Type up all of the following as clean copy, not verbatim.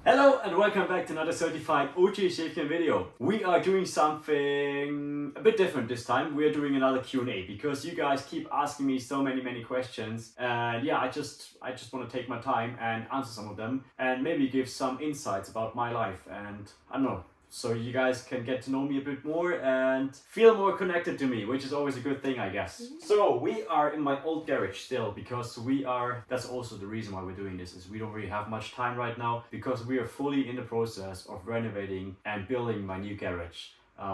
Hello and welcome back to another certified OG Schaefchen video. We are doing something a bit different this time. We are doing another Q&A because you guys keep asking me so many questions, and yeah, I just want to take my time and answer some of them and maybe give some insights about my life, and I don't know, so you guys can get to know me a bit more and feel more connected to me, which is always a good thing, I guess. So we are in my old garage still because that's also the reason why we're doing this, is we don't really have much time right now because we are fully in the process of renovating and building my new garage.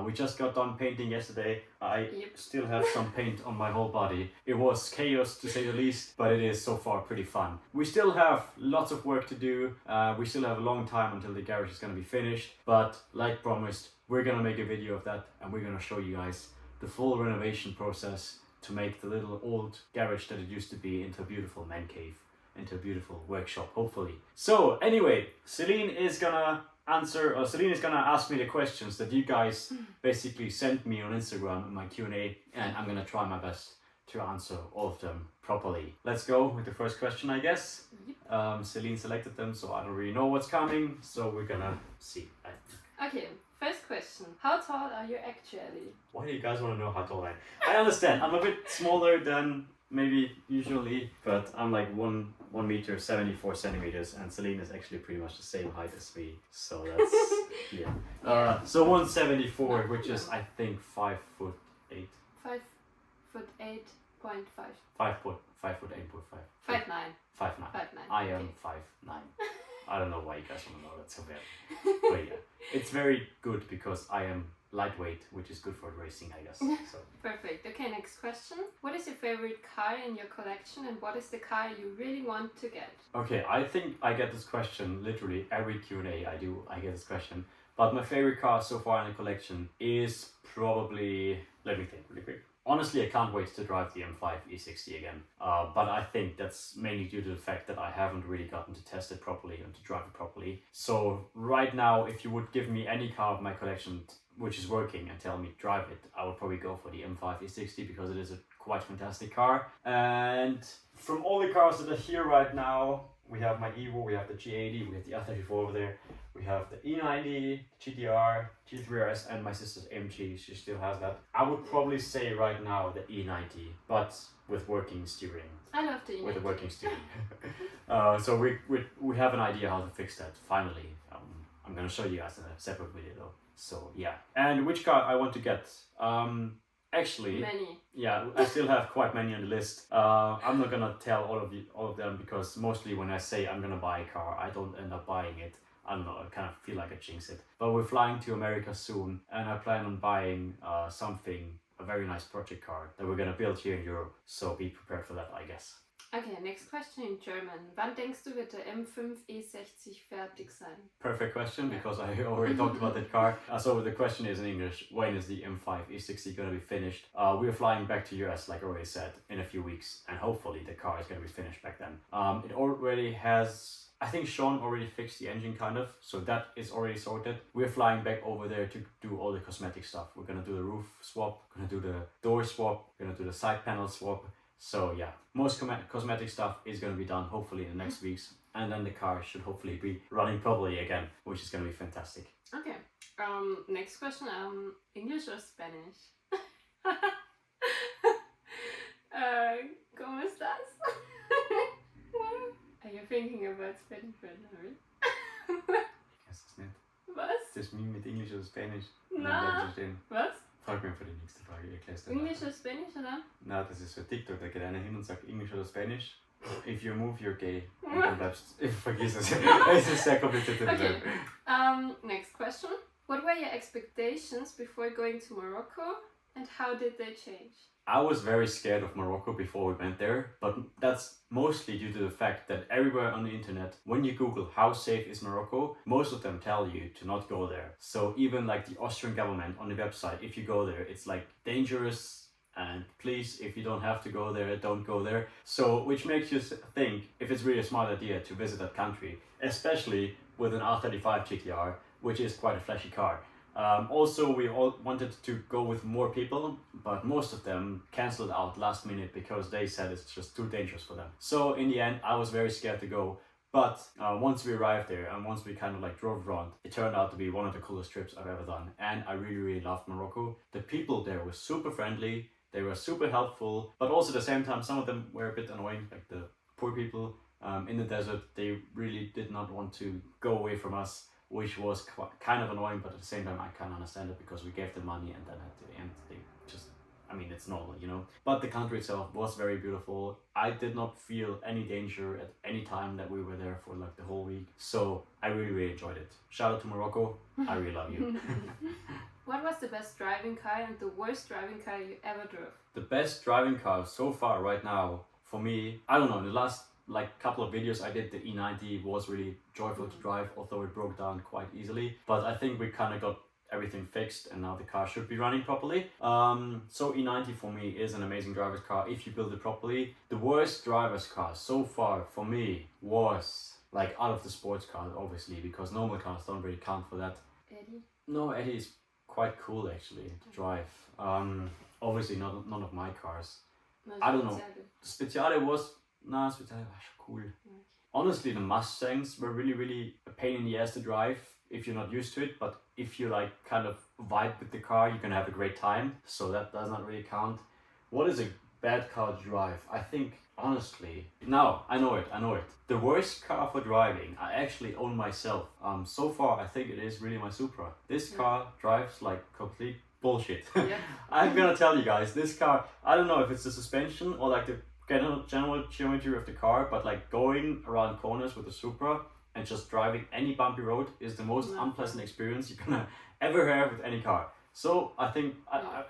We just got done painting yesterday. I still have some paint on my whole body. It was chaos to say the least, but it is so far pretty fun. We still have lots of work to do. We still have a long time until the garage is gonna be finished, but like promised, we're gonna make a video of that and we're gonna show you guys the full renovation process to make the little old garage that it used to be into a beautiful man cave, into a beautiful workshop, hopefully. So anyway, Celine is gonna ask me the questions that you guys basically sent me on Instagram in my Q&A, and I'm gonna try my best to answer all of them properly. Let's go with the first question, I guess. Celine selected them, so I don't really know what's coming, so we're gonna see. Okay, first question. How tall are you actually? Why do you guys want to know how tall I am? I understand, I'm a bit smaller than maybe usually, but I'm like 1 meter 74 centimeters, and Celine is actually pretty much the same height as me, so that's yeah. So 174, which is I think 5'8". 5'8.5". 5'8.5". 5'9". 5'9". 5'9". I am 5'9". I don't know why you guys want to know that so bad, but yeah, it's very good because I am lightweight, which is good for racing, I guess. So. Perfect. Okay, next question. What is your favorite car in your collection, and what is the car you really want to get? Okay, I think I get this question literally every Q&A I get this question. But my favorite car so far in the collection is probably, let me think really quick. Honestly, I can't wait to drive the M5 E60 again. But I think that's mainly due to the fact that I haven't really gotten to test it properly and to drive it properly. So right now, if you would give me any car of my collection which is working and tell me to drive it, I would probably go for the M5 E60 because it is a quite fantastic car. And from all the cars that are here right now, we have my Evo, we have the G80, we have the R34 over there, we have the E90, GTR, G3RS, and my sister's MG, she still has that. I would probably say right now the E90, but with working steering. I love the E90. With the working steering. So we have an idea how to fix that, finally. I'm gonna show you guys in a separate video though. So yeah. And which car I want to get? Actually, many. Yeah, I still have quite many on the list. I'm not gonna tell all of them because mostly when I say I'm gonna buy a car, I don't end up buying it. I don't know, I kind of feel like I jinx it. But we're flying to America soon, and I plan on buying a very nice project car that we're gonna build here in Europe. So be prepared for that, I guess. Okay, next question in German. Wann denkst du, wird der M5 E60 fertig sein? Perfect question, because I already talked about that car. So the question is in English, when is the M5 E60 going to be finished? We're flying back to US, like I already said, in a few weeks, and hopefully the car is going to be finished back then. It already has, I think Sean already fixed the engine kind of, so that is already sorted. We're flying back over there to do all the cosmetic stuff. We're going to do the roof swap, going to do the door swap, going to do the side panel swap. So yeah, most cosmetic stuff is going to be done hopefully in the next weeks, and then the car should hopefully be running properly again, which is going to be fantastic. Okay, next question, English or Spanish? ¿Cómo estás? Are you thinking about Spanish right now? Guess it's nicht. Was? Das ist mir mit Englisch oder Spanisch. Na, was? Frag mir für die nächste Frage, erklärst du. English or Spanish, oder? Na, das ist für TikTok, da geht einer hin und sagt Englisch oder Spanisch. If you move, you're gay. Und dann bleibst du, vergiss es. Es ist sehr kompliziert. Okay, next question. What were your expectations before going to Morocco, and how did they change? I was very scared of Morocco before we went there, but that's mostly due to the fact that everywhere on the internet, when you Google how safe is Morocco, most of them tell you to not go there. So even like the Austrian government on the website, if you go there, it's like dangerous, and please, if you don't have to go there, don't go there. So which makes you think if it's really a smart idea to visit that country, especially with an R35 GTR, which is quite a flashy car. Also, we all wanted to go with more people, but most of them cancelled out last minute because they said it's just too dangerous for them. So in the end, I was very scared to go, But once we arrived there and once we kind of like drove around, it turned out to be one of the coolest trips I've ever done. And I really, really loved Morocco. The people there were super friendly. They were super helpful, but also at the same time, some of them were a bit annoying, like the poor people in the desert. They really did not want to go away from us, which was kind of annoying, but at the same time, I kind of understand it because we gave them money and then at the end, they just, I mean, it's normal, you know. But the country itself was very beautiful. I did not feel any danger at any time that we were there for like the whole week. So I really, really enjoyed it. Shout out to Morocco. I really love you. What was the best driving car and the worst driving car you ever drove? The best driving car so far right now for me, I don't know, in the last like couple of videos I did, the E90 was really joyful to drive, although it broke down quite easily. But I think we kind of got everything fixed and now the car should be running properly. So E90 for me is an amazing driver's car if you build it properly. The worst driver's car so far for me was like out of the sports cars, obviously, because normal cars don't really count for that. Eddie? No, Eddie is quite cool actually to drive. Obviously none of my cars. No, I don't know. Speziale. Speciale was cool. Okay. Honestly, the Mustangs were really, really a pain in the ass to drive if you're not used to it. But if you like kind of vibe with the car, you can have a great time. So that does not really count. What is a bad car to drive? I think honestly, now I know it. The worst car for driving, I actually own myself. So far, I think it is really my Supra. This car drives like complete bullshit. Yeah. I'm gonna tell you guys, this car, I don't know if it's the suspension or like the general geometry of the car, but like going around corners with the Supra and just driving any bumpy road is the most unpleasant experience you're gonna ever have with any car. So I think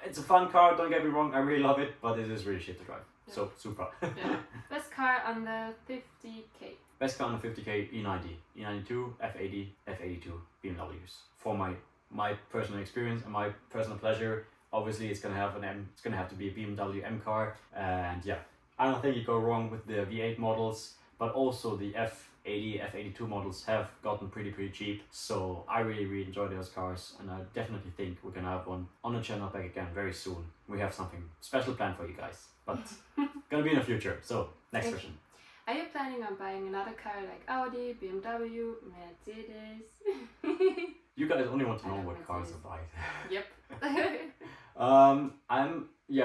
it's a fun car, don't get me wrong, I really love it, but it is really shit to drive. Yeah. So Supra. Yeah. Best car under 50k. Best car under 50k, E90, E92, F80, F82 BMWs. For my personal experience and my personal pleasure, obviously it's gonna have to be a BMW M car, and yeah, I don't think you go wrong with the V8 models, but also the F80, F82 models have gotten pretty cheap. So I really, really enjoy those cars, and I definitely think we're gonna have one on the channel back again very soon. We have something special planned for you guys, but gonna be in the future. So next question. Are you planning on buying another car like Audi, BMW, Mercedes? You guys only want to know what cars I buy. Yep.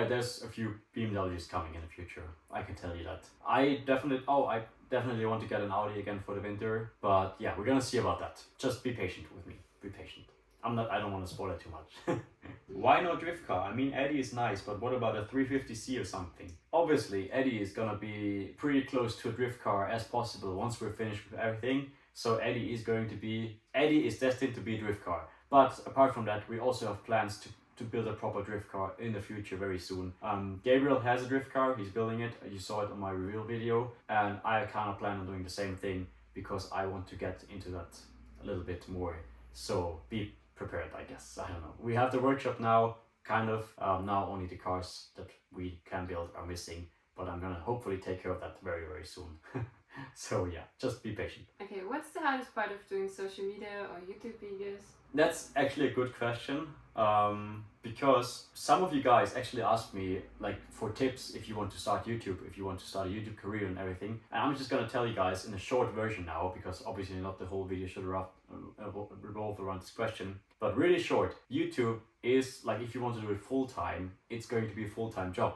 There's a few BMWs coming in the future. I can tell you that. I definitely want to get an Audi again for the winter, but yeah, we're gonna see about that. Just be patient with me. Be patient. I don't want to spoil it too much. Why no drift car? I mean, Eddie is nice, but what about a 350C or something? Obviously, Eddie is gonna be pretty close to a drift car as possible once we're finished with everything. So Eddie is destined to be a drift car. But apart from that, we also have plans to build a proper drift car in the future very soon. Gabriel has a drift car, he's building it. You saw it on my reveal video, and I kind of plan on doing the same thing because I want to get into that a little bit more. So be prepared, I guess. I don't know. We have the workshop now, kind of. Now only the cars that we can build are missing, but I'm gonna hopefully take care of that very, very soon. So yeah, just be patient. Okay, what's the hardest part of doing social media or YouTube videos? That's actually a good question, because some of you guys actually asked me like for tips if you want to start YouTube, if you want to start a YouTube career and everything. And I'm just gonna tell you guys in a short version now, because obviously not the whole video should revolve around this question, but really short. YouTube is like, if you want to do it full time, it's going to be a full-time job.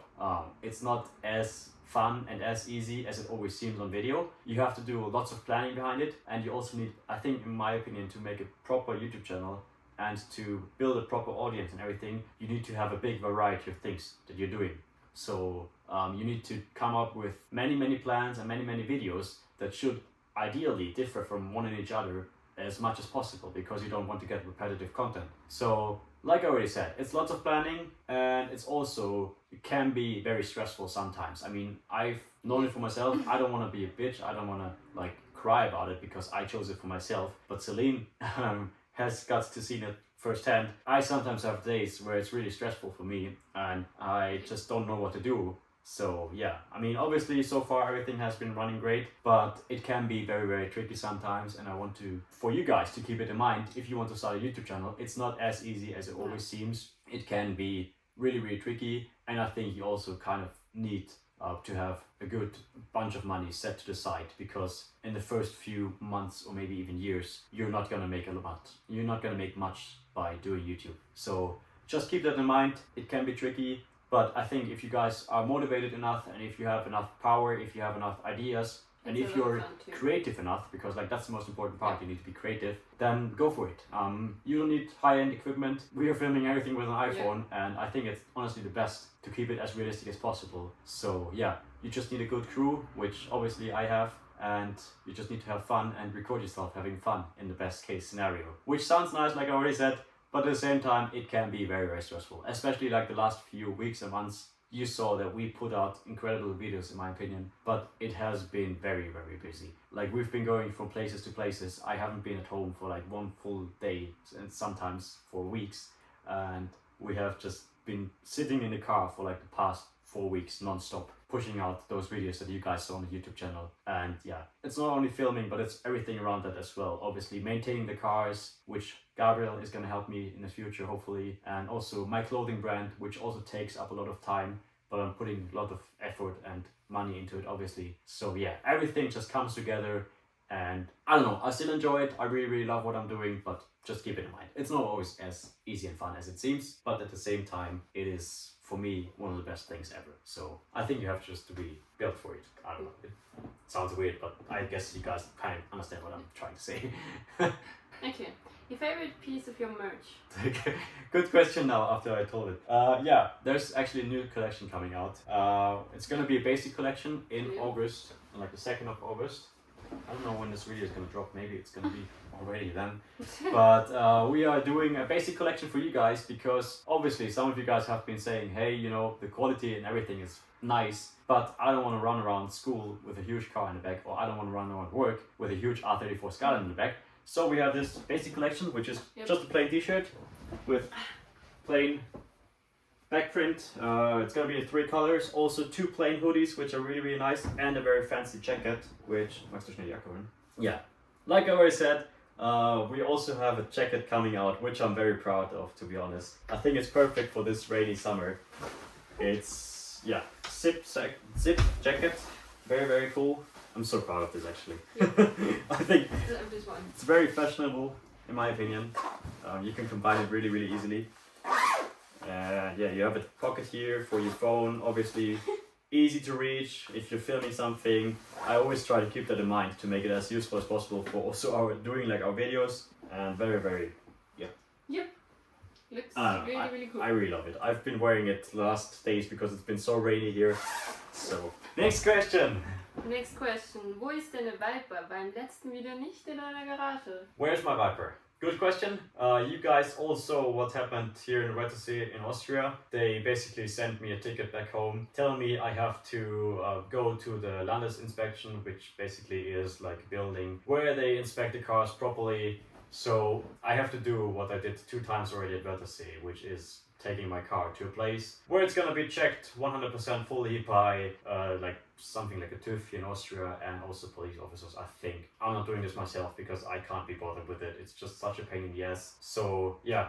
It's not as fun and as easy as it always seems on video. You have to do lots of planning behind it, and you also need, I think in my opinion, to make a proper YouTube channel and to build a proper audience and everything, you need to have a big variety of things that you're doing. So you need to come up with many plans and many videos that should ideally differ from one and each other as much as possible, because you don't want to get repetitive content. So like I already said, it's lots of planning, and it can be very stressful sometimes. I mean, I've known it for myself. I don't want to be a bitch. I don't want to like cry about it because I chose it for myself. But Celine has got to see it firsthand. I sometimes have days where it's really stressful for me and I just don't know what to do. So yeah, I mean, obviously so far everything has been running great, but it can be very tricky sometimes, and I want for you guys to keep it in mind. If you want to start a YouTube channel, it's not as easy as it always seems. It can be really tricky, and I think you also kind of need to have a good bunch of money set to the side, because in the first few months or maybe even years, you're not gonna make a lot. You're not gonna make much by doing YouTube. So just keep that in mind. It can be tricky, but I think if you guys are motivated enough, and if you have enough power, if you have enough ideas, and if you're creative enough, because like that's the most important part, you need to be creative, then go for it. You don't need high-end equipment. We are filming everything with an iPhone, and I think it's honestly the best to keep it as realistic as possible. So yeah, you just need a good crew, which obviously I have, and you just need to have fun and record yourself having fun in the best case scenario. Which sounds nice, like I already said, but at the same time, it can be very, very stressful. Especially like the last few weeks and months. You saw that we put out incredible videos in my opinion, but it has been very, very busy. Like we've been going from places to places. I haven't been at home for like one full day and sometimes for weeks. And we have just been sitting in the car for like the past 4 weeks non-stop, pushing out those videos that you guys saw on the YouTube channel. And yeah, it's not only filming, but it's everything around that as well. Obviously maintaining the cars, which Gabriel is going to help me in the future hopefully, and also my clothing brand, which also takes up a lot of time, but I'm putting a lot of effort and money into it obviously. So yeah, everything just comes together, and I don't know, I still enjoy it. I really, really love what I'm doing, but just keep it in mind. It's not always as easy and fun as it seems, but at the same time, it is, for me, one of the best things ever. So I think you have just to be built for it. I don't know, it sounds weird, but I guess you guys kind of understand what I'm trying to say. Okay, your favorite piece of your merch? Good question now after I told it. Yeah, there's actually a new collection coming out. It's gonna be a basic collection in August, like the 2nd of August. I don't know when this video is gonna drop, maybe it's gonna be already then. But we are doing a basic collection for you guys, because obviously some of you guys have been saying, hey, you know, the quality and everything is nice, but I don't want to run around school with a huge car in the back, or I don't want to run around work with a huge R34 Skyline in the back. So we have this basic collection, which is just a plain t-shirt with plain back print. It's gonna be in 3 colors. Also 2 plain hoodies, which are really, really nice, and a very fancy jacket, which yeah, like I already said, we also have a jacket coming out, which I'm very proud of, to be honest. I think it's perfect for this rainy summer. It's zip jacket, very, very cool. I'm so proud of this actually. I think it's very fashionable in my opinion. You can combine it really, really easily. Yeah, you have a pocket here for your phone, obviously easy to reach if you're filming something. I always try to keep that in mind to make it as useful as possible for also our doing like our videos, and very, very Looks really cool. I really love it. I've been wearing it the last days because it's been so rainy here. So next question. Next question. Wo ist deine Viper? Beim letzten Video nicht in deiner Garage. Where's my Viper? Good question. You guys all saw what happened here in Wörthersee in Austria. They basically sent me a ticket back home telling me I have to go to the Landesinspection, which basically is like a building where they inspect the cars properly. So I have to do what I did 2 times already at Wörthersee, which is taking my car to a place where it's gonna be checked 100% fully by like something like a TÜV in Austria, and also police officers, I think. I'm not doing this myself because I can't be bothered with it. It's just such a pain in the ass. So yeah,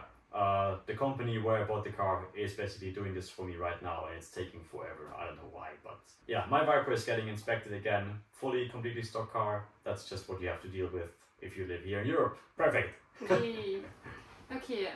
the company where I bought the car is basically doing this for me right now, and it's taking forever. I don't know why, but yeah, my Viper is getting inspected again. Fully, completely stock car. That's just what you have to deal with if you live here in Europe. Perfect. Okay,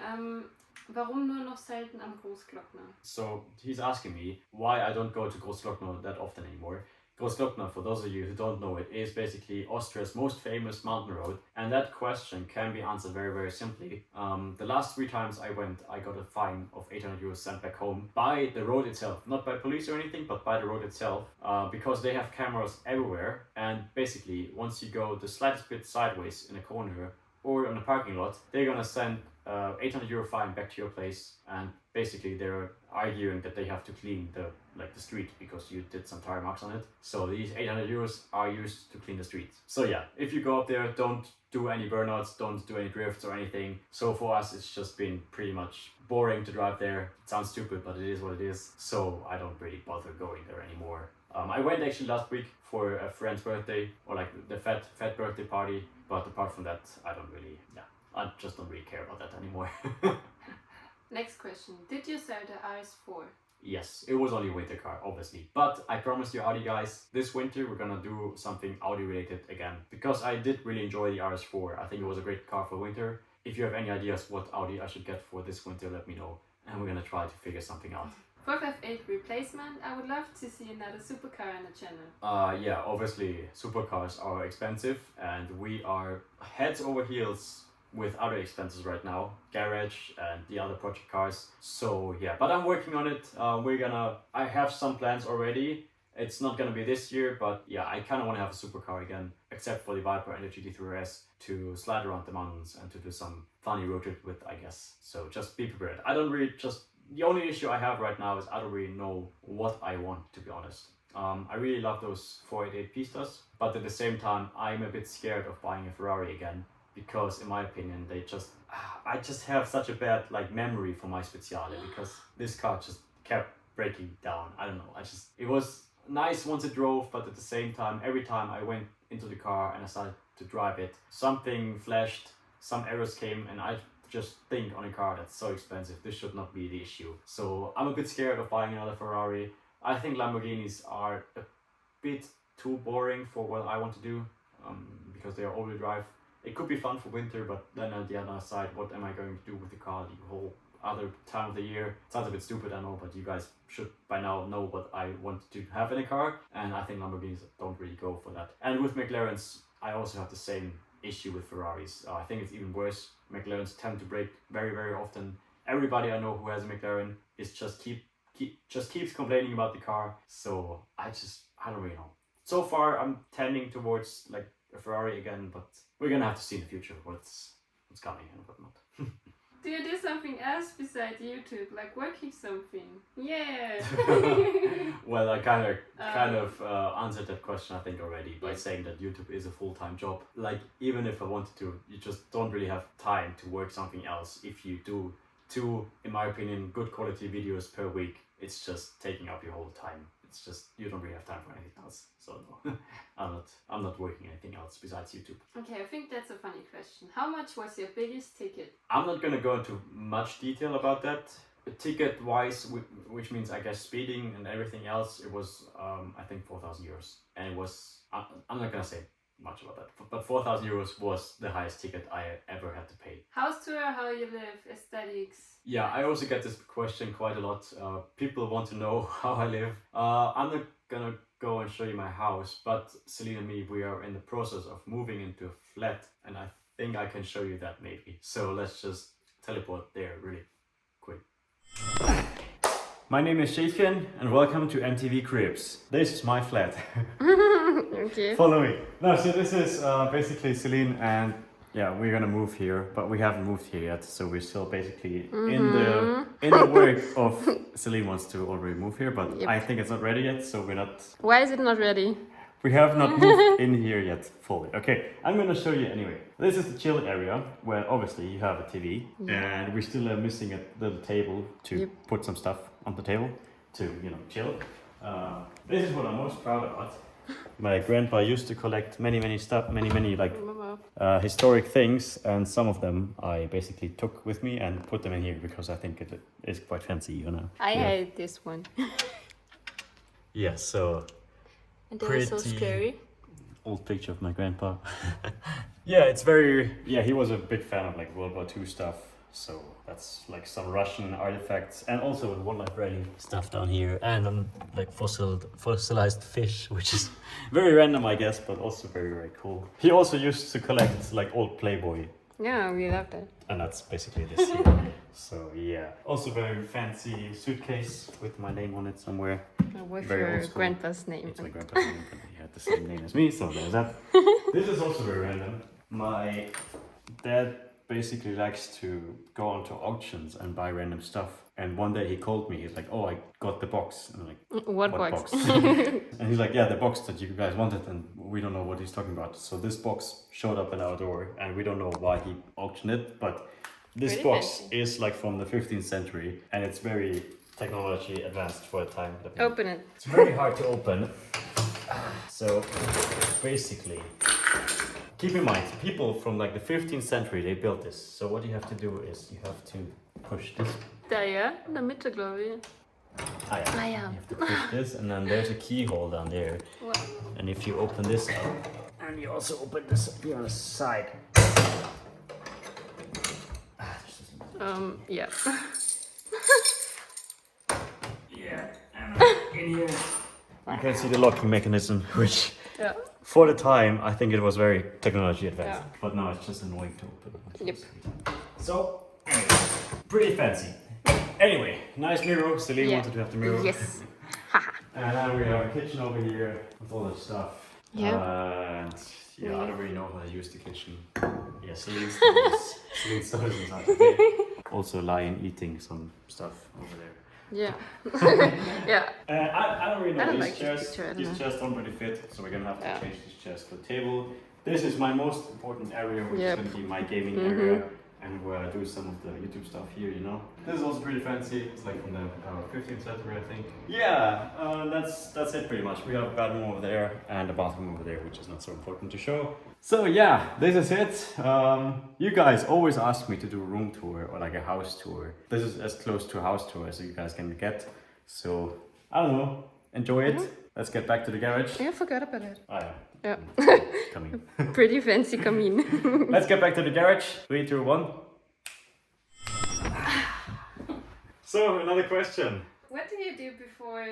warum nur noch selten am Großglockner? So he's asking me why I don't go to Großglockner that often anymore. Großglockner, for those of you who don't know it, is basically Austria's most famous mountain road, and that question can be answered very, very simply. The last 3 times I went, I got a fine of 800 euros sent back home by the road itself, not by police or anything, but by the road itself, because they have cameras everywhere, and basically once you go the slightest bit sideways in a corner or on a parking lot, they're gonna send 800 euro fine back to your place, and basically they're arguing that they have to clean the street because you did some tire marks on it. So these 800 euros are used to clean the street. So yeah, if you go up there, don't do any burnouts, don't do any drifts or anything. So for us, it's just been pretty much boring to drive there. It sounds stupid, but it is what it is. So I don't really bother going there anymore. I went actually last week for a friend's birthday, or like the fat birthday party. But apart from that, I just don't really care about that anymore. Next question. Did you sell the RS4? Yes, it was only a winter car, obviously. But I promised you Audi guys, this winter we're gonna do something Audi related again. Because I did really enjoy the RS4. I think it was a great car for winter. If you have any ideas what Audi I should get for this winter, let me know. And we're gonna try to figure something out. For F8 replacement, I would love to see another supercar on the channel. Yeah, obviously supercars are expensive and we are heads over heels with other expenses right now, garage and the other project cars. So yeah, but I'm working on it. I have some plans already. It's not gonna be this year, but yeah, I kind of want to have a supercar again, except for the Viper and the GT3 RS, to slide around the mountains and to do some funny road trip with, I guess. So just be prepared. The only issue I have right now is I don't really know what I want, to be honest. I really love those 488 Pistas, but at the same time, I'm a bit scared of buying a Ferrari again, because in my opinion, I just have such a bad memory for my Speciale, because this car just kept breaking down. I don't know, it was nice once it drove, but at the same time, every time I went into the car and I started to drive it, something flashed, some errors came, and I just think on a car that's so expensive, this should not be the issue. So I'm a bit scared of buying another Ferrari. I think Lamborghinis are a bit too boring for what I want to do, because they are all-wheel drive. It could be fun for winter, but then on the other side, what am I going to do with the car the whole other time of the year? Sounds a bit stupid, I know, but you guys should by now know what I want to have in a car, and I think Lamborghinis don't really go for that. And with McLarens, I also have the same issue with Ferraris. I think it's even worse. McLarens tend to break very, very often. Everybody I know who has a McLaren is just keeps complaining about the car. So I don't really know. So far I'm tending towards a Ferrari again, but we're gonna have to see in the future what's coming and what not. Do you do something else besides YouTube, like working something? Yeah. Well, I kind of answered that question I think already by saying that YouTube is a full-time job. Even if I wanted to, you just don't really have time to work something else. If you do 2, in my opinion, good quality videos per week, it's just taking up your whole time. It's just, you don't really have time for anything else. So no, I'm not working anything else besides YouTube. Okay, I think that's a funny question. How much was your biggest ticket? I'm not gonna go into much detail about that. Ticket wise, which means I guess speeding and everything else, it was I think 4,000 euros. And it was, I'm not gonna say much about that, but 4,000 euros was the highest ticket I ever had to pay. House tour, how you live, aesthetics. Yeah, I also get this question quite a lot. People want to know how I live. I'm not gonna go and show you my house, but Celine and me, we are in the process of moving into a flat, and I think I can show you that maybe. So let's just teleport there really quick. My name is Schaefchen and welcome to MTV Cribs. This is my flat. Okay. Follow me. No, so this is basically Celine, and yeah, we're gonna move here, but we haven't moved here yet, so we're still basically in the work of Celine wants to already move here, but I think it's not ready yet, so we're not. Why is it not ready? We have not moved in here yet fully. Okay, I'm gonna show you anyway. This is the chill area where obviously you have a TV, and we still are missing a little table to put some stuff on the table to, chill. This is what I'm most proud about. My grandpa used to collect many historic things, and some of them I basically took with me and put them in here because I think it is quite fancy, I hate this one. Yeah, so. And they were so scary. Old picture of my grandpa. Yeah, it's very. Yeah, he was a big fan of World War II stuff. So that's some Russian artifacts, and also One Life Ready stuff down here, and fossilized fish, which is very random, I guess, but also very, very cool. He also used to collect old Playboy. Yeah, we love that. And that's basically this here. So yeah, also very fancy suitcase with my name on it somewhere. With very your grandpa's name. It's my grandpa's name, and he had the same name as me, so there's that. This is also very random. My dad basically likes to go onto auctions and buy random stuff. And one day he called me, he's like, "Oh, I got the box." And I'm like, what box? And he's like, "Yeah, the box that you guys wanted," and we don't know what he's talking about. So this box showed up in our door, and we don't know why he auctioned it, but this Pretty box fancy. is from the 15th century, and it's very technology advanced for the time. Open it. It's very hard to open. So basically, keep in mind, people from the 15th century, they built this. So what you have to do is you have to push this. Da, ja, in der Mitte, glaube ich. Ah, yeah. Ah, yeah. You have to push this, and then there's a keyhole down there. Wow. And if you open this up, and you also open this up here on the side. Yeah. Yeah, and in here you can see the locking mechanism, which Yeah. for the time I think it was very technology advanced. Yeah. But now it's just annoying to open. Yep. So, anyway, pretty fancy. Anyway, nice mirror. Celine Yeah. wanted to have the mirror. Yes. And then we have a kitchen over here with all that stuff. Yeah. And yeah, I don't really know how to use the kitchen. Yeah, Celine still isn't how to do it. Also lying eating some stuff over there. Yeah. Yeah. I don't really know I don't these like chairs. this picture, I don't These know. chairs don't really fit, so we're gonna have to Yeah. change these chairs for the table. This is my most important area, which Yep. is gonna be my gaming area, and where I do some of the YouTube stuff here, you know. This is also pretty fancy. It's like from the 15th century, I think. Yeah, that's it pretty much. We have a bedroom over there and a bathroom over there, which is not so important to show. So yeah, this is it. You guys always ask me to do a room tour or like a house tour. This is as close to a house tour as you guys can get. So I don't know. Enjoy it. Let's get back to the garage. I forgot about it. Oh yeah. Yeah. Coming. Pretty fancy coming. Let's get back to the garage. 3, 2, 1. So another question. What did you do before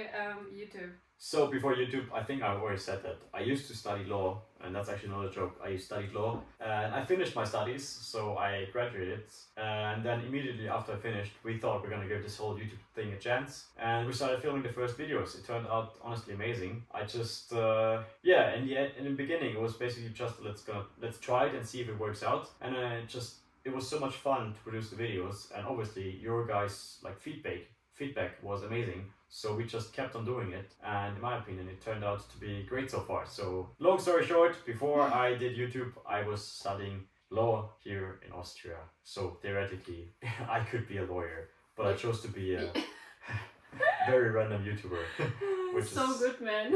YouTube? So before YouTube, I think I already said that I used to study law, and that's actually not a joke. I studied law, and I finished my studies, so I graduated. And then immediately after I finished, we thought we're gonna give this whole YouTube thing a chance, and we started filming the first videos. It turned out honestly amazing. I just in the beginning it was basically just let's try it and see if it works out, and it was so much fun to produce the videos, and obviously your guys' like feedback was amazing. So we just kept on doing it, and in my opinion it turned out to be great so far. So long story short, before I did YouTube I was studying law here in Austria. So theoretically I could be a lawyer, but I chose to be a very random YouTuber. Which so is good, man.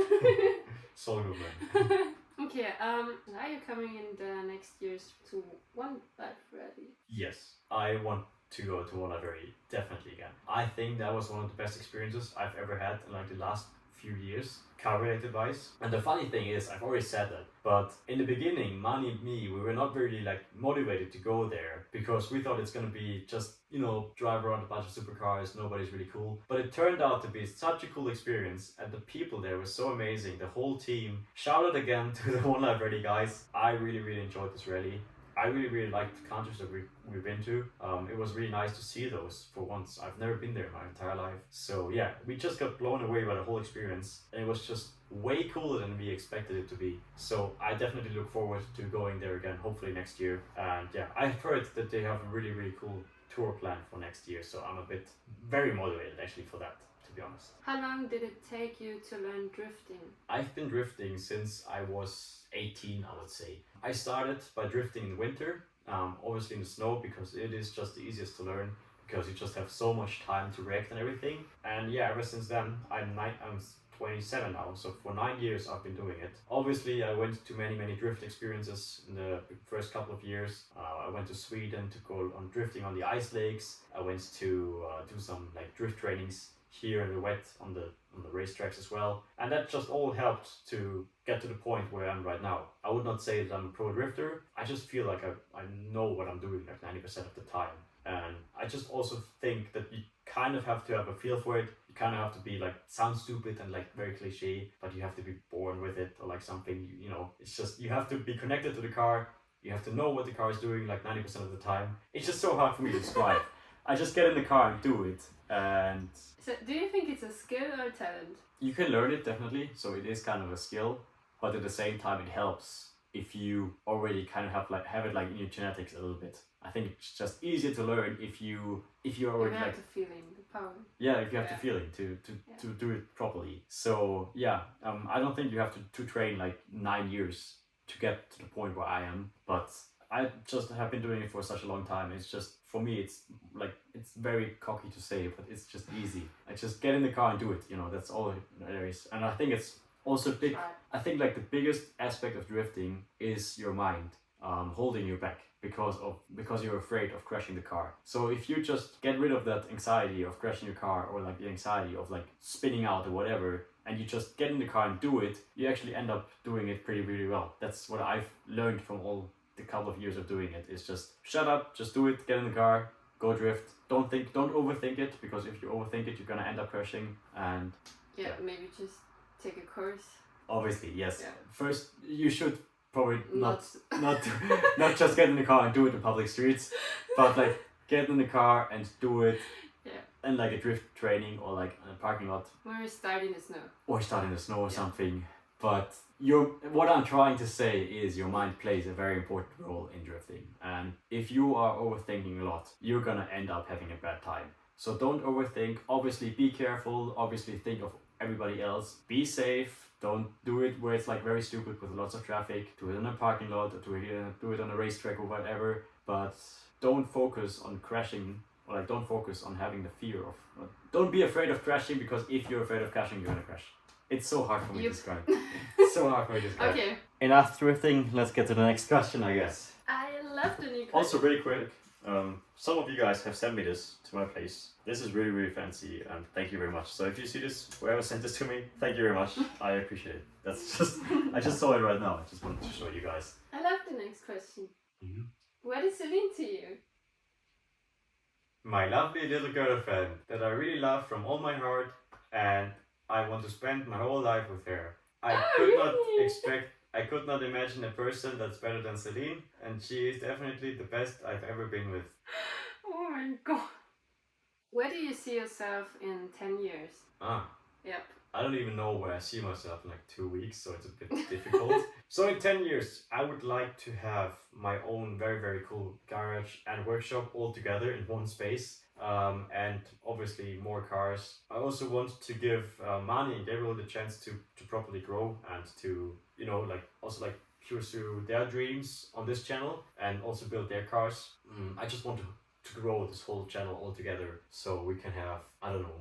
so good, man. Okay, now you're coming in the next years to One Life Ready. Yes, I want to go to One Library definitely again. I think that was one of the best experiences I've ever had in like the last few years, car related wise. And the funny thing is, I've already said that, but in the beginning, Mani and me, we were not really like motivated to go there because we thought it's gonna be just, you know, drive around a bunch of supercars, nobody's really cool. But it turned out to be such a cool experience, and the people there were so amazing, the whole team. Shout out again to the One Life Ready guys. I really enjoyed this rally. I really liked the countries that we've been to. It was really nice to see those for once. I've never been there in my entire life. So yeah, we just got blown away by the whole experience, and it was just way cooler than we expected it to be. So I definitely look forward to going there again, hopefully next year. And yeah, I've heard that they have a really cool tour plan for next year, so I'm very motivated actually for that, to be honest. How long did it take you to learn drifting? I've been drifting since I was 18, I would say. I started by drifting in winter, obviously in the snow, because it is just the easiest to learn, because you just have so much time to react and everything. And yeah, ever since then, I'm 27 now, so for 9 years I've been doing it. Obviously I went to many drift experiences in the first couple of years. I went to Sweden to go on drifting on the ice lakes. I went to do some like drift trainings here in the wet on the racetracks as well, and that just all helped to get to the point where I am right now. I would not say that I'm a pro drifter. I just feel like I know what I'm doing like 90% of the time, and I just also think that you kind of have to have a feel for it. You kind of have to be like, sounds stupid and like very cliche, but you have to be born with it, or like something, you know, it's just, you have to be connected to the car. You have to know what the car is doing like 90% of the time. It's just so hard for me to describe. I just get in the car and do it. And so, do you think it's a skill or a talent? You can learn it definitely, so it is kind of a skill, but at the same time it helps if you already kind of have it like in your genetics a little bit. I think it's just easier to learn if you're already you have like the feeling, the power. yeah, if you have the feeling to do it properly. So yeah, I don't think you have to train like 9 years to get to the point where I am, but I just have been doing it for such a long time. It's just, for me, it's like, it's very cocky to say, but it's just easy. I just get in the car and do it, you know, that's all there is. And I think it's also big. I think like the biggest aspect of drifting is your mind. holding you back because you're afraid of crashing the car. So if you just get rid of that anxiety of crashing your car, or like the anxiety of like spinning out or whatever, and you just get in the car and do it, you actually end up doing it pretty really well. That's what I've learned from all the couple of years of doing it, is just shut up, just do it, get in the car, go drift. Don't overthink it, because if you overthink it, you're gonna end up crashing. And yeah, maybe just take a course. Obviously, yes. Yeah. First, you should probably not Not not just get in the car and do it in public streets, but like get in the car and do it. Yeah. And like a drift training, or like in a parking lot, Or start in the snow. or start in the snow or Yeah. something. But what I'm trying to say is your mind plays a very important role in drifting. And if you are overthinking a lot, you're gonna end up having a bad time. So don't overthink. Obviously be careful. Obviously think of everybody else. Be safe. Don't do it where it's like very stupid with lots of traffic. Do it in a parking lot, or do it on a racetrack or whatever. But don't focus on crashing, or like don't focus on having the fear of. Don't be afraid of crashing, because if you're afraid of crashing, you're gonna crash. It's so hard for me to describe. It's so hard for me to describe. Okay. Enough drifting. Let's get to the next question, I guess. I love the new question. Also, really quick. Some of you guys have sent me this to my place. This is really, really fancy, and thank you very much. So if you see this, whoever sent this to me, thank you very much. I appreciate it. That's just, I just saw it right now. I just wanted to show you guys. I love the next question. Mhm. What is Celine to you? My lovely little girlfriend that I really love from all my heart, and I want to spend my whole life with her. I could not imagine a person that's better than Celine, and she is definitely the best I've ever been with. Oh my god. Where do you see yourself in 10 years? Yep. I don't even know where I see myself in like 2 weeks, so it's a bit difficult. So in 10 years, I would like to have my own very, very cool garage and workshop all together in one space. And obviously more cars. I also want to give Mani and Gabriel the chance to properly grow, and to, you know, like also like pursue their dreams on this channel, and also build their cars. I just want to grow this whole channel all together, so we can have, I don't know,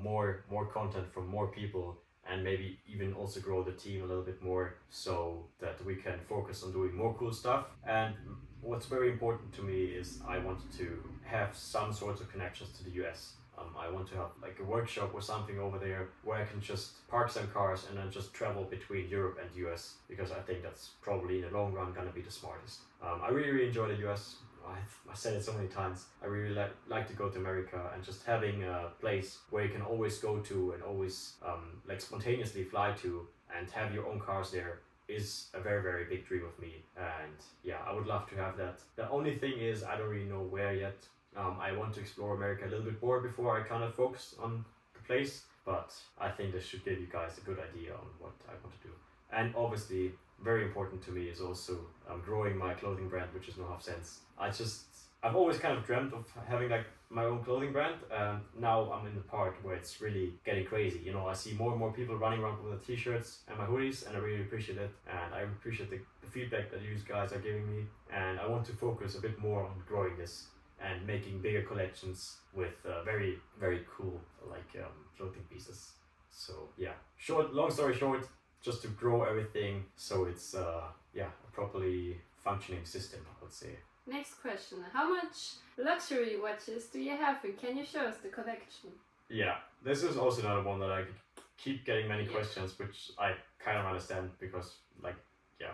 more content from more people, and maybe even also grow the team a little bit more, so that we can focus on doing more cool stuff. And what's very important to me is I want to have some sorts of connections to the US. I want to have like a workshop or something over there where I can just park some cars and then just travel between Europe and US, because I think that's probably in the long run gonna be the smartest. I really, really enjoy the US. I said it so many times. I really like to go to America, and just having a place where you can always go to and always like spontaneously fly to, and have your own cars there, is a very, very big dream of me. And yeah, I would love to have that. The only thing is I don't really know where yet. I want to explore America a little bit more before I kind of focus on the place, but I think this should give you guys a good idea on what I want to do. And obviously, very important to me is also growing my clothing brand, which is No Half Cents. I've always kind of dreamt of having like my own clothing brand, and now I'm in the part where it's really getting crazy. You know, I see more and more people running around with the t-shirts and my hoodies, and I really appreciate it. And I appreciate the feedback that you guys are giving me, and I want to focus a bit more on growing this and making bigger collections with very, very cool like clothing pieces. So yeah, long story short, just to grow everything so it's a properly functioning system, I would say. Next question. How much luxury watches do you have, and can you show us the collection? Yeah, this is also another one that I keep getting many questions, which I kind of understand, because like, yeah,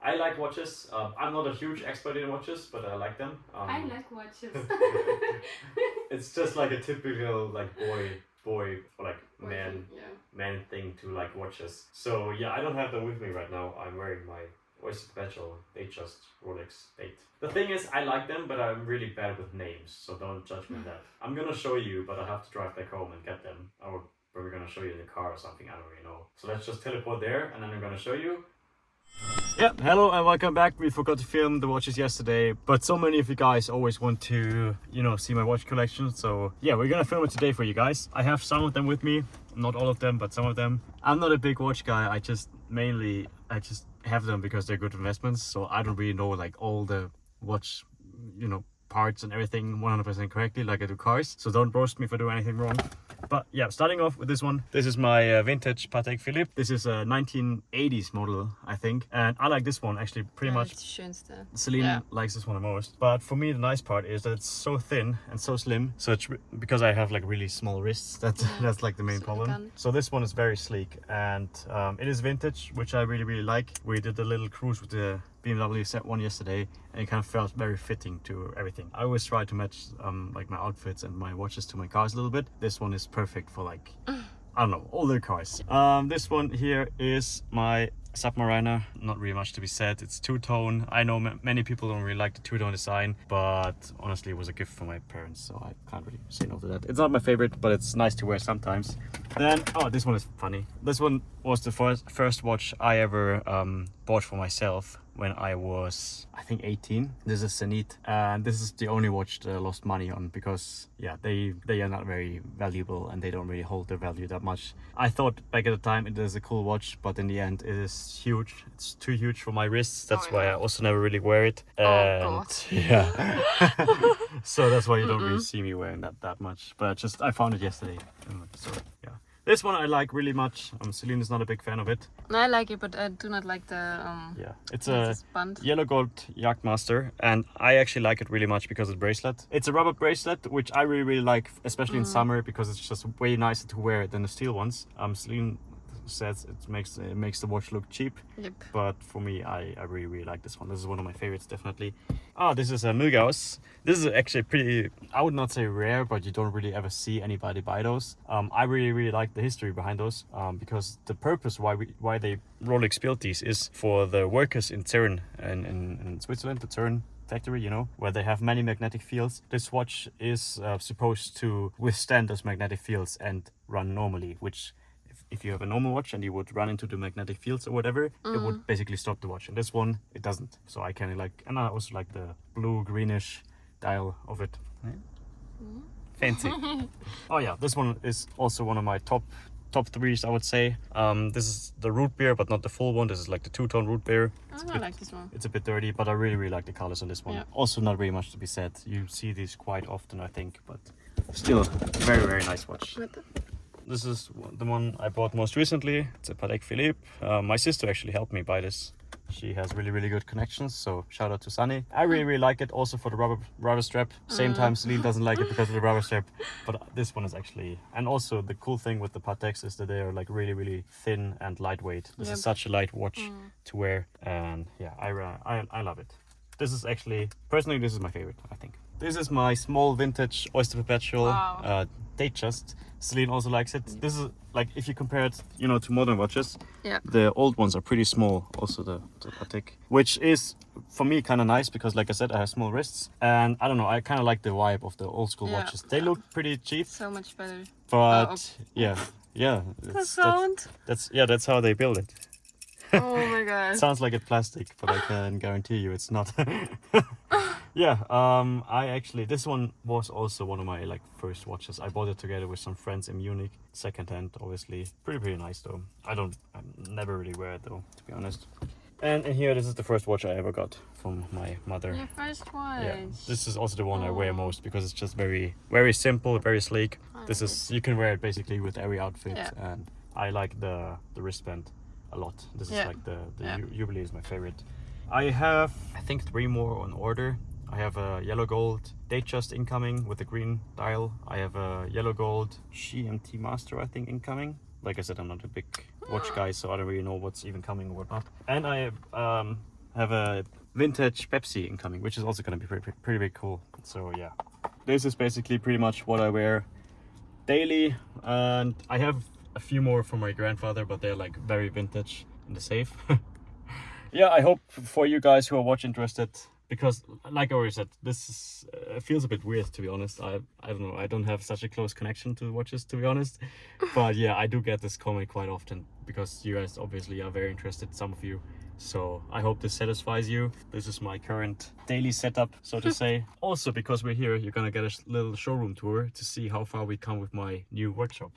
I like watches. I'm not a huge expert in watches, but I like them. I like watches. It's just like a typical like boy or like man thing to like watches. So yeah, I don't have them with me right now. I'm wearing my Oyster Perpetual Datejust Rolex date. The thing is, I like them, but I'm really bad with names, so don't judge me on that. I'm gonna show you, but I have to drive back home and get them. Or we're gonna show you in the car or something, I don't really know. So let's just teleport there, and then I'm gonna show you. Yeah, hello and welcome back. We forgot to film the watches yesterday, but so many of you guys always want to, you know, see my watch collection. So yeah, we're gonna film it today for you guys. I have some of them with me, not all of them, but some of them. I'm not a big watch guy. I just have them because they're good investments. So I don't really know like all the watch, you know, parts and everything 100% correctly like I do cars. So don't roast me for doing anything wrong. But yeah, starting off with this one. This is my vintage Patek Philippe. This is a 1980s model, I think. And I like this one actually pretty much. Das Schönste. Celine likes this one the most. But for me, the nice part is that it's so thin and so slim. So it's because I have like really small wrists, that's like the main problem. So this one is very sleek, and it is vintage, which I really like. We did a little cruise with the BMW Z1 yesterday, and it kind of felt very fitting to everything. I always try to match like my outfits and my watches to my cars a little bit. This one is perfect for like, I don't know, older cars. This one here is my Submariner. Not really much to be said. It's two-tone. I know many people don't really like the two-tone design, but honestly it was a gift from my parents, so I can't really say no to that. It's not my favorite, but it's nice to wear sometimes. Then, oh, this one is funny. This one was the first watch I ever bought for myself when I was, I think, 18. This is Zenith, and this is the only watch that I lost money on because, yeah, they are not very valuable and they don't really hold their value that much. I thought back at the time it is a cool watch, but in the end it is huge. It's too huge for my wrists. That's why I also never really wear it. And yeah, so that's why you don't really see me wearing that much. But I found it yesterday. So yeah. This one I like really much. Celine is not a big fan of it. I like it, but I do not like the yeah, it's a yellow gold Jagdmaster, and I actually like it really much because it's a bracelet. It's a rubber bracelet, which I really like, especially in summer, because it's just way nicer to wear than the steel ones. Celine says it makes the watch look cheap. Yep. But for me, I really like this one. This is one of my favorites, definitely. This is a Milgauss. This is actually pretty, I would not say rare, but you don't really ever see anybody buy those. I really like the history behind those, because the purpose why they Rolex built these is for the workers in Zurn in Switzerland, the Zurn factory, you know, where they have many magnetic fields. This watch is supposed to withstand those magnetic fields and run normally, which if you have a normal watch and you would run into the magnetic fields or whatever, it would basically stop the watch. And this one, it doesn't. So I kind of like, and I also like the blue-greenish dial of it. Fancy. Oh yeah, this one is also one of my top threes, I would say. This is the root beer, but not the full one. This is like the two-tone root beer. I like this one. It's a bit dirty, but I really like the colors on this one. Also not really much to be said. You see these quite often, I think, but still very nice watch. This is the one I bought most recently. It's a Patek Philippe. My sister actually helped me buy this. She has really good connections, so shout out to Sunny. I really like it also for the rubber strap. Same time Celine doesn't like it because of the rubber strap, but this one is actually, and also the cool thing with the Pateks is that they are like really thin and lightweight. This is such a light watch to wear, and yeah, I love it. This is actually, personally, this is my favorite, I think. This is my small vintage Oyster Perpetual Datejust. Celine also likes it. This is like, if you compare it, you know, to modern watches, the old ones are pretty small, also the Patek, which is for me kind of nice because, like I said, I have small wrists, and I don't know, I kind of like the vibe of the old school watches. They look pretty cheap. So much better. But yeah, The sound. that's how they build it. Oh my god. Sounds like it's plastic, but I can guarantee you it's not. Yeah, I actually, this one was also one of my like first watches. I bought it together with some friends in Munich, secondhand, obviously. Pretty nice though. I never really wear it though, to be honest. And here, this is the first watch I ever got from my mother. Your first watch. Yeah, this is also the one I wear most because it's just very simple, very sleek. This is, you can wear it basically with every outfit, and I like the wristband a lot. This is like the Jubilee is my favorite. I have, I think, 3 more on order. I have a yellow gold Datejust incoming with a green dial. I have a yellow gold GMT Master, I think, incoming. Like I said, I'm not a big watch guy, so I don't really know what's even coming or whatnot. And I have a vintage Pepsi incoming, which is also going to be pretty cool. So yeah, this is basically pretty much what I wear daily. And I have a few more from my grandfather, but they're like very vintage in the safe. Yeah, I hope for you guys who are watch interested, because like I already said, this is, feels a bit weird, to be honest. I don't know, I don't have such a close connection to watches, to be honest. But yeah, I do get this comment quite often because you guys obviously are very interested, some of you. So I hope this satisfies you. This is my current daily setup, so to say. Also, because we're here, you're gonna get a little showroom tour to see how far we come with my new workshop.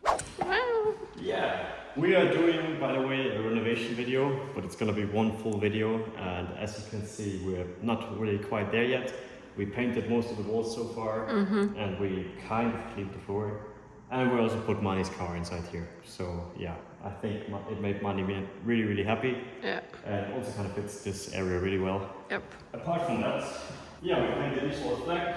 Yeah, we are doing, by the way, a renovation video, but it's gonna be one full video, and as you can see, we're not really quite there yet. We painted most of the walls so far, and we kind of cleaned the floor. And we also put Mani's car inside here. So yeah, I think it made Mani really, really happy. Yeah. And also kind of fits this area really well. Yep. Apart from that, yeah, we painted these walls black.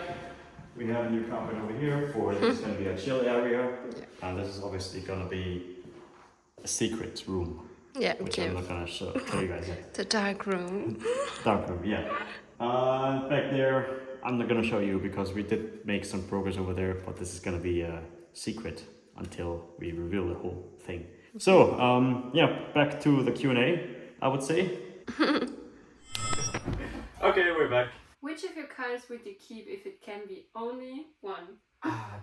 We have a new carpet over here for this is going to be a chill area. Yeah. And this is obviously going to be a secret room. Yeah, which I'm not going to tell you guys yet. The dark room. Dark room, yeah. Back there, I'm not going to show you because we did make some progress over there, but this is going to be a secret until we reveal the whole thing. So, yeah, back to the Q&A, I would say. Okay, we're back. Which of your cars would you keep if it can be only one?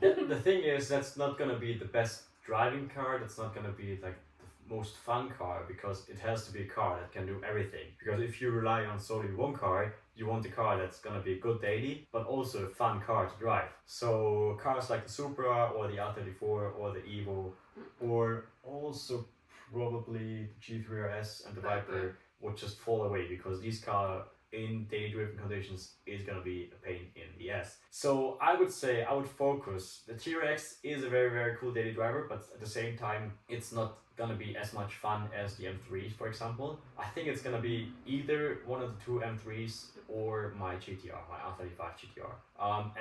The thing is, that's not gonna be the best driving car. That's not gonna be like the most fun car because it has to be a car that can do everything. Because if you rely on solely one car, you want a car that's gonna be good daily, but also a fun car to drive. So cars like the Supra or the R34 or the Evo, or also probably the G3 RS and the Viper would just fall away because these cars in daily driven conditions is gonna be a pain in the ass. So I would say I would focus. The T-Rex is a very, very cool daily driver, but at the same time, it's not gonna be as much fun as the M3s, for example. I think it's gonna be either one of the two M3s or my GTR, my R35 GTR.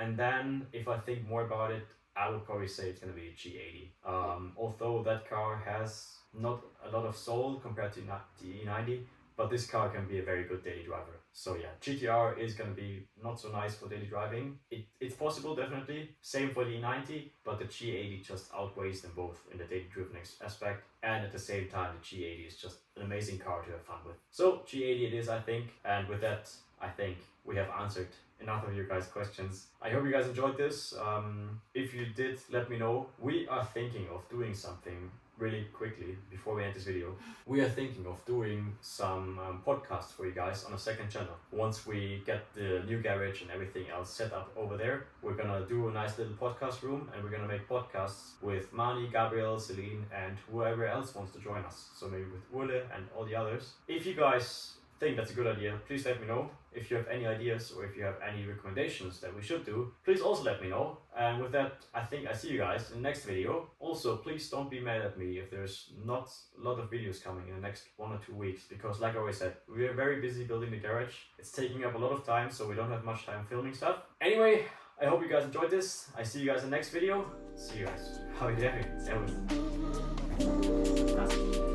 And then if I think more about it, I would probably say it's gonna be a G80. Although that car has not a lot of soul compared to the E90, but this car can be a very good daily driver. So yeah, GTR is going to be not so nice for daily driving. It's possible, definitely. Same for the E90, but the G80 just outweighs them both in the daily driven aspect. And at the same time, the G80 is just an amazing car to have fun with. So G80 it is, I think. And with that, I think we have answered enough of your guys' questions. I hope you guys enjoyed this. If you did, let me know. We are thinking of doing something really quickly before we end this video. We are thinking of doing some podcasts for you guys on a second channel. Once we get the new garage and everything else set up over there, we're gonna do a nice little podcast room and we're gonna make podcasts with Mani, Gabriel, Celine and whoever else wants to join us. So maybe with Ule and all the others. If you guys think that's a good idea, please let me know. If you have any ideas or if you have any recommendations that we should do, please also let me know. And with that, I think I see you guys in the next video. Also, please don't be mad at me if there's not a lot of videos coming in the next 1 or 2 weeks, because like I always said, we are very busy building the garage. It's taking up a lot of time, so we don't have much time filming stuff. Anyway, I hope you guys enjoyed this. I see you guys in the next video. See you guys. How are you doing? Servus.